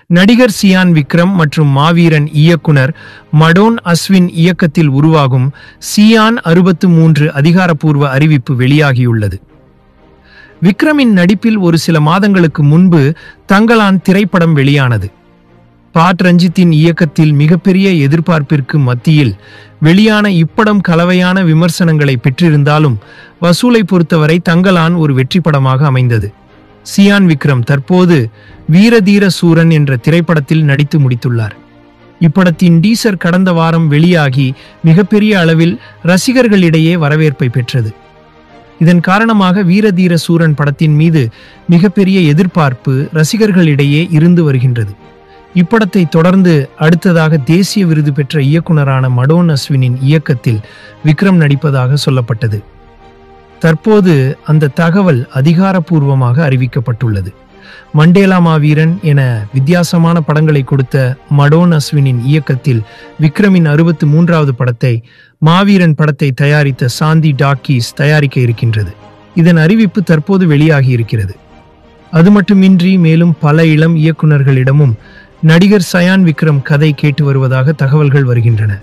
நடிகர் சியான் விக்ரம் மற்றும் மாவீரன் இயக்குனர் மடோன் அஸ்வின் இயக்கத்தில் உருவாகும் சியான் 63 அதிகாரப்பூர்வ அறிவிப்பு வெளியாகியுள்ளது. விக்ரமின் நடிப்பில் ஒரு சில மாதங்களுக்கு முன்பு தங்கலான் திரைப்படம் வெளியானது. பாட் ரஞ்சித்தின் இயக்கத்தில் மிகப்பெரிய எதிர்பார்ப்பிற்கு மத்தியில் வெளியான இப்படம் கலவையான விமர்சனங்களை பெற்றிருந்தாலும் வசூலை பொறுத்தவரை தங்கலான் ஒரு வெற்றி படமாக அமைந்தது. சியான் விக்ரம் தற்போது வீரதீர சூரன் என்ற திரைப்படத்தில் நடித்து முடித்துள்ளார். இப்படத்தின் டீசர் கடந்த வாரம் வெளியாகி மிகப்பெரிய அளவில் ரசிகர்களிடையே வரவேற்பை பெற்றது. இதன் காரணமாக வீரதீர சூரன் படத்தின் மீது மிகப்பெரிய எதிர்பார்ப்பு ரசிகர்களிடையே இருந்து வருகின்றது. இப்படத்தை தொடர்ந்து அடுத்ததாக தேசிய விருது பெற்ற இயக்குனரான மடோன் அஸ்வினின் இயக்கத்தில் விக்ரம் நடிப்பதாக சொல்லப்பட்டது. தற்போது அந்த தகவல் அதிகாரப்பூர்வமாக அறிவிக்கப்பட்டுள்ளது. மண்டேலா மாவீரன் என வித்தியாசமான படங்களை கொடுத்த மடோன் அஸ்வினின் இயக்கத்தில் விக்ரமின் 63வது படத்தை மாவீரன் படத்தை தயாரித்த சாந்தி டாக்கீஸ் தயாரிக்க இருக்கின்றது. இதன் அறிவிப்பு தற்போது வெளியாகி இருக்கிறது. அது மட்டுமின்றி மேலும் பல இளம் இயக்குநர்களிடமும் நடிகர் சியான் விக்ரம் கதை கேட்டு வருவதாக தகவல்கள் வருகின்றன.